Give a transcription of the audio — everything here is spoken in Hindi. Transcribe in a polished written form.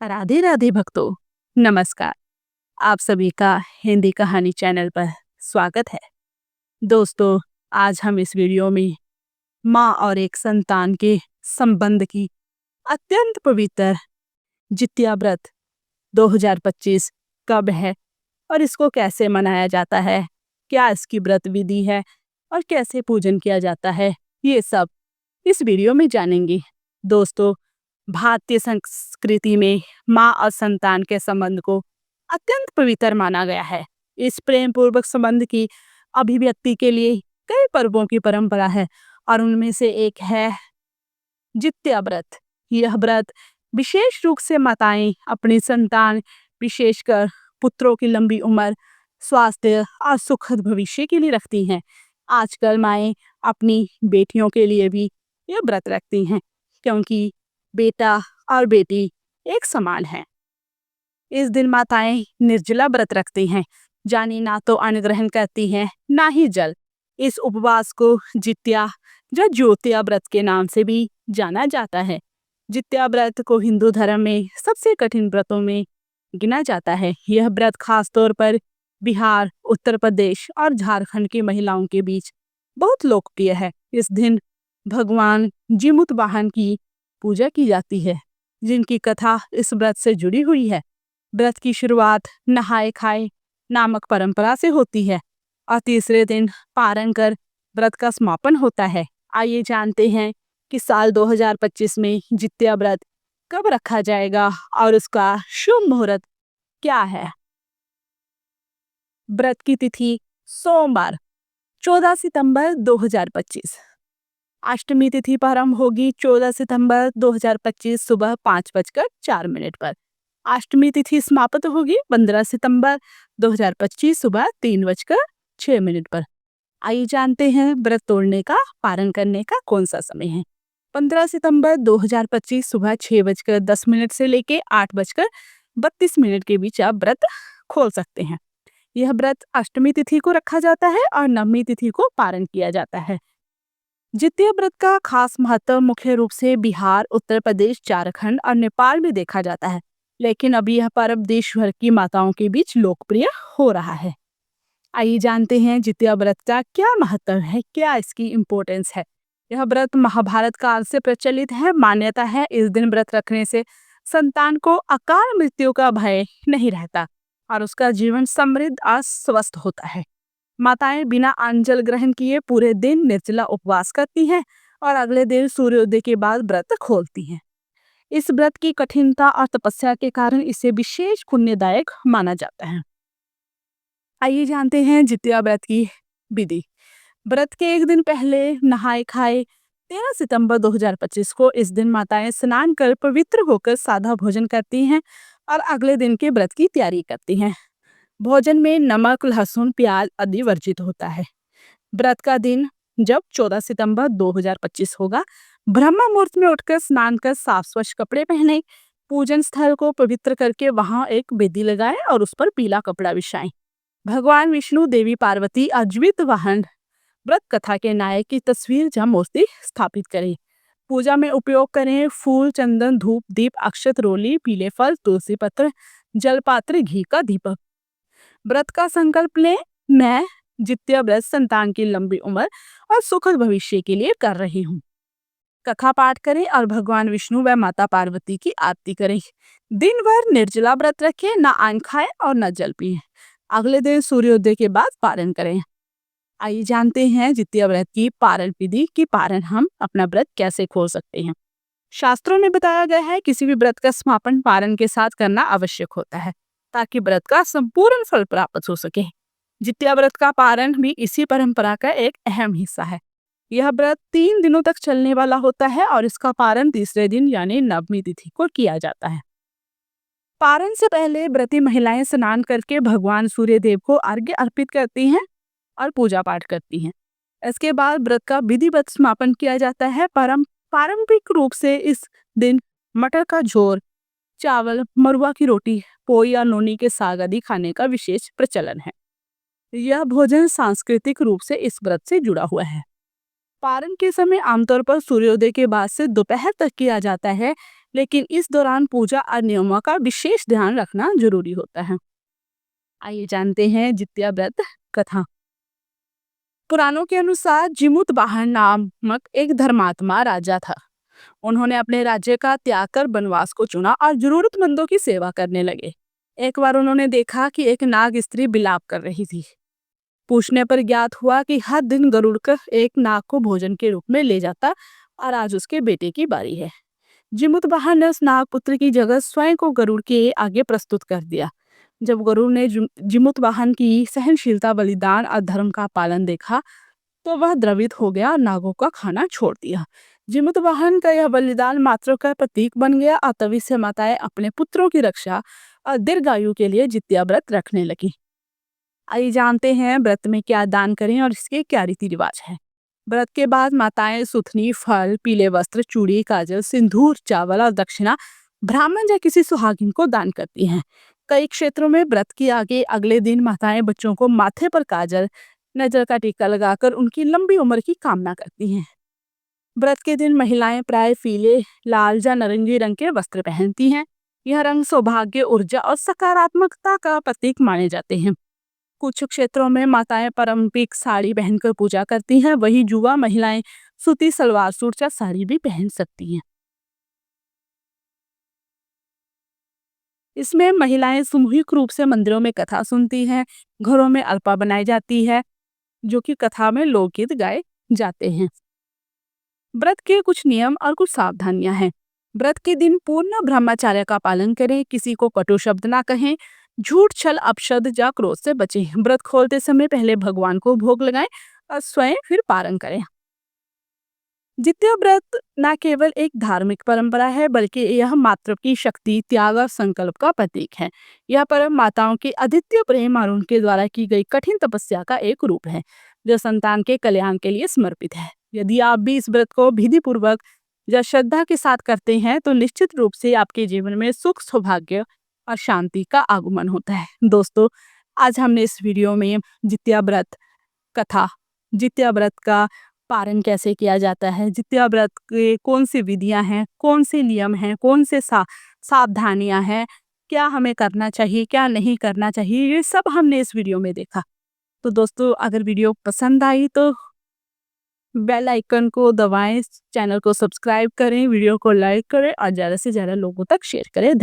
राधे राधे भक्तों, नमस्कार। आप सभी का हिंदी कहानी चैनल पर स्वागत है। दोस्तों, आज हम इस वीडियो में माँ और एक संतान के संबंध की अत्यंत पवित्र जित्या व्रत 2025 कब है और इसको कैसे मनाया जाता है, क्या इसकी व्रत विधि है और कैसे पूजन किया जाता है, ये सब इस वीडियो में जानेंगे। दोस्तों, भारतीय संस्कृति में माँ और संतान के संबंध को अत्यंत पवित्र माना गया है। इस प्रेम पूर्वक संबंध की अभिव्यक्ति के लिए कई पर्वों की परंपरा है और उनमें से एक है जित्या व्रत। यह व्रत विशेष रूप से माताएं अपनी संतान, विशेषकर पुत्रों की लंबी उम्र, स्वास्थ्य और सुखद भविष्य के लिए रखती हैं। आजकल माएं अपनी बेटियों के लिए भी यह व्रत रखती हैं, क्योंकि बेटा और बेटी एक समान है। इस दिन माताएं निर्जला व्रत रखती हैं, यानी ना तो अन्न ग्रहण करती हैं ना ही जल। इस उपवास को जित्या या ज्योतिया व्रत के नाम से भी जाना जाता है। जित्या व्रत को हिंदू धर्म में सबसे कठिन व्रतों में गिना जाता है। यह व्रत खास तौर पर बिहार, उत्तर प्रदेश और झारखंड की महिलाओं के बीच बहुत लोकप्रिय है। इस दिन भगवान जिमुत वाहन की पूजा की जाती है, जिनकी कथा इस व्रत से जुड़ी हुई है। व्रत की शुरुआत नहाए खाए नामक परंपरा से होती है और तीसरे दिन पारण कर व्रत का समापन होता है। आइए जानते हैं कि साल 2025 में जित्या व्रत कब रखा जाएगा और उसका शुभ मुहूर्त क्या है। व्रत की तिथि सोमवार 14 सितंबर 2025। अष्टमी तिथि प्रारंभ होगी 14 सितंबर 2025 सुबह 5:04 पर। अष्टमी तिथि समाप्त होगी 15 सितंबर 2025 सुबह 3:06 पर। आइए जानते हैं व्रत तोड़ने का, पारण करने का कौन सा समय है। 15 सितंबर 2025 सुबह 6:10 से लेके 8:32 के बीच आप व्रत खोल सकते हैं। यह व्रत अष्टमी तिथि को रखा जाता है और नवमी तिथि को पारण किया जाता है। जित्या व्रत का खास महत्व मुख्य रूप से बिहार, उत्तर प्रदेश, झारखंड और नेपाल में देखा जाता है, लेकिन अभी यह पर्व देश भर की माताओं के बीच लोकप्रिय हो रहा है। आइए जानते हैं जित्या व्रत का क्या महत्व है, क्या इसकी इम्पोर्टेंस है। यह व्रत महाभारत काल से प्रचलित है। मान्यता है इस दिन व्रत रखने से संतान को अकाल मृत्यु का भय नहीं रहता और उसका जीवन समृद्ध और स्वस्थ होता है। माताएं बिना अन्न जल ग्रहण किए पूरे दिन निर्जला उपवास करती हैं और अगले दिन सूर्योदय के बाद व्रत खोलती हैं। इस व्रत की कठिनता और तपस्या के कारण इसे विशेष पुण्यदायक माना जाता है। आइए जानते हैं जित्या व्रत की विधि। व्रत के एक दिन पहले नहाए खाए 13 सितंबर 2025 को इस दिन माताएं स्नान कर पवित्र होकर सादा भोजन करती हैं और अगले दिन के व्रत की तैयारी करती हैं। भोजन में नमक, लहसुन, प्याज आदि वर्जित होता है। व्रत का दिन जब 14 सितंबर 2025 होगा, ब्रह्म मुहूर्त में उठकर स्नान कर साफ स्वच्छ कपड़े पहने, पूजन स्थल को पवित्र करके वहां एक वेदी लगाएं और उस पर पीला कपड़ा बिछाएं। भगवान विष्णु, देवी पार्वती और जीवित वाहन व्रत कथा के नायक की तस्वीर या मूर्ति स्थापित करें। पूजा में उपयोग करें फूल, चंदन, धूप, दीप, अक्षत, रोली, पीले फल, तुलसी पत्र, जलपात्र, घी का दीपक। व्रत का संकल्प लें, मैं जित्या व्रत संतान की लंबी उम्र और सुखद भविष्य के लिए कर रही हूँ। कथा पाठ करें और भगवान विष्णु व माता पार्वती की आरती करें। दिन भर निर्जला व्रत रखें, ना अन्न खाएं और न जल पिएं। अगले दिन सूर्योदय के बाद पारण करें। आइए जानते हैं जित्या व्रत की पारण विधि की पारण हम अपना व्रत कैसे खोल सकते हैं। शास्त्रों में बताया गया है किसी भी व्रत का समापन पारण के साथ करना आवश्यक होता है, ताकि व्रत का संपूर्ण फल प्राप्त हो सके। जित्या व्रत का पारण भी इसी परंपरा का एक अहम हिस्सा है। यह व्रत 3 दिनों तक चलने वाला होता है और इसका पारण तीसरे दिन यानी नवमी तिथि को किया जाता है। पारण से पहले व्रती महिलाएं स्नान करके भगवान सूर्य देव को अर्घ्य अर्पित करती हैं और पूजा पाठ करती हैं। इसके बाद व्रत का विधिवत समापन किया जाता है। पारंपरिक रूप से इस दिन मटर का झोर, चावल, मरुआ की रोटी, पोई या नोनी के साग आदि खाने का विशेष प्रचलन है। यह भोजन सांस्कृतिक रूप से इस व्रत से जुड़ा हुआ है। पारण के समय आमतौर पर सूर्योदय के बाद से दोपहर तक किया जाता है। लेकिन इस दौरान पूजा और नियमों का विशेष ध्यान रखना जरूरी होता है। आइए जानते हैं जित्या व्रत कथा। पुराणों के अनुसार जिमुत वाहन नामक एक धर्मात्मा राजा था। उन्होंने अपने राज्य का त्याग कर वनवास को चुना और जरूरतमंदों की सेवा करने लगे। एक बार उन्होंने देखा कि एक नाग स्त्री विलाप कर रही थी। पूछने पर ज्ञात हुआ कि हर दिन गरुड़ कर एक नाग को भोजन के रूप में ले जाता और आज उसके बेटे की बारी है। जिमुतवाहन ने उस नागपुत्र की जगह स्वयं को गरुड़ के आगे प्रस्तुत कर दिया। जब गरुड़ ने जिमुतवाहन की सहनशीलता, बलिदान और धर्म का पालन देखा तो वह द्रवित हो गया और नागों का खाना छोड़ दिया। जिमुतवाहन का यह बलिदान मातृ का प्रतीक बन गया और तभी से माताएं अपने पुत्रों की रक्षा और दीर्घायु के लिए जित्या व्रत रखने लगी। आइए जानते हैं व्रत में क्या दान करें और इसके क्या रीति रिवाज है। व्रत के बाद माताएं सुथनी, फल, पीले वस्त्र, चूड़ी, काजल, सिंदूर, चावल और दक्षिणा ब्राह्मण या किसी सुहागिन को दान करती हैं। कई क्षेत्रों में व्रत के आगे अगले दिन माताएं बच्चों को माथे पर काजल, नजर का टीका लगाकर उनकी लंबी उम्र की कामना करती हैं। व्रत के दिन महिलाएं प्राय पीले, लाल या नारंगी रंग के वस्त्र पहनती हैं। यह रंग सौभाग्य, ऊर्जा और सकारात्मकता का प्रतीक माने जाते हैं। कुछ क्षेत्रों में माताएं पारंपरिक साड़ी पहनकर पूजा करती हैं, वहीं युवा महिलाएं सूती सलवार सूट या साड़ी भी पहन सकती हैं। इसमें महिलाएं सामूहिक रूप से मंदिरों में कथा सुनती हैं, घरों में अल्पा बनाई जाती है, जो कि कथा में लोकगीत गाए जाते हैं। व्रत के कुछ नियम और कुछ सावधानियां हैं। व्रत के दिन पूर्ण ब्रह्मचर्य का पालन करें, किसी को कटु शब्द ना कहें, झूठ, छल, अपशब्द या क्रोध से बचें। व्रत खोलते समय पहले भगवान को भोग लगाएं और स्वयं फिर पारण करें। जित्या व्रत न केवल एक धार्मिक परंपरा है, बल्कि यह मातृ की शक्ति, त्याग और संकल्प का प्रतीक है। यह पर्व माताओं के अद्वितीय प्रेम और उनके द्वारा की गई कठिन तपस्या का एक रूप है, जो संतान के कल्याण के लिए समर्पित है। यदि आप भी इस व्रत को विधि पूर्वक या श्रद्धा के साथ करते हैं तो निश्चित रूप से आपके जीवन में सुख, सौभाग्य और शांति का आगमन होता है। दोस्तों, आज हमने इस वीडियो में जित्या व्रत कथा, जित्या व्रत का पारण कैसे किया जाता है, जित्या व्रत के कौन सी विधियां हैं, कौन से नियम हैं, कौन से सावधानियां हैं, क्या हमें करना चाहिए, क्या नहीं करना चाहिए, ये सब हमने इस वीडियो में देखा। तो दोस्तों, अगर वीडियो पसंद आई तो बेल आइकन को दबाएं, चैनल को सब्सक्राइब करें, वीडियो को लाइक करें और ज़्यादा से ज़्यादा लोगों तक शेयर करें। धन्यवाद।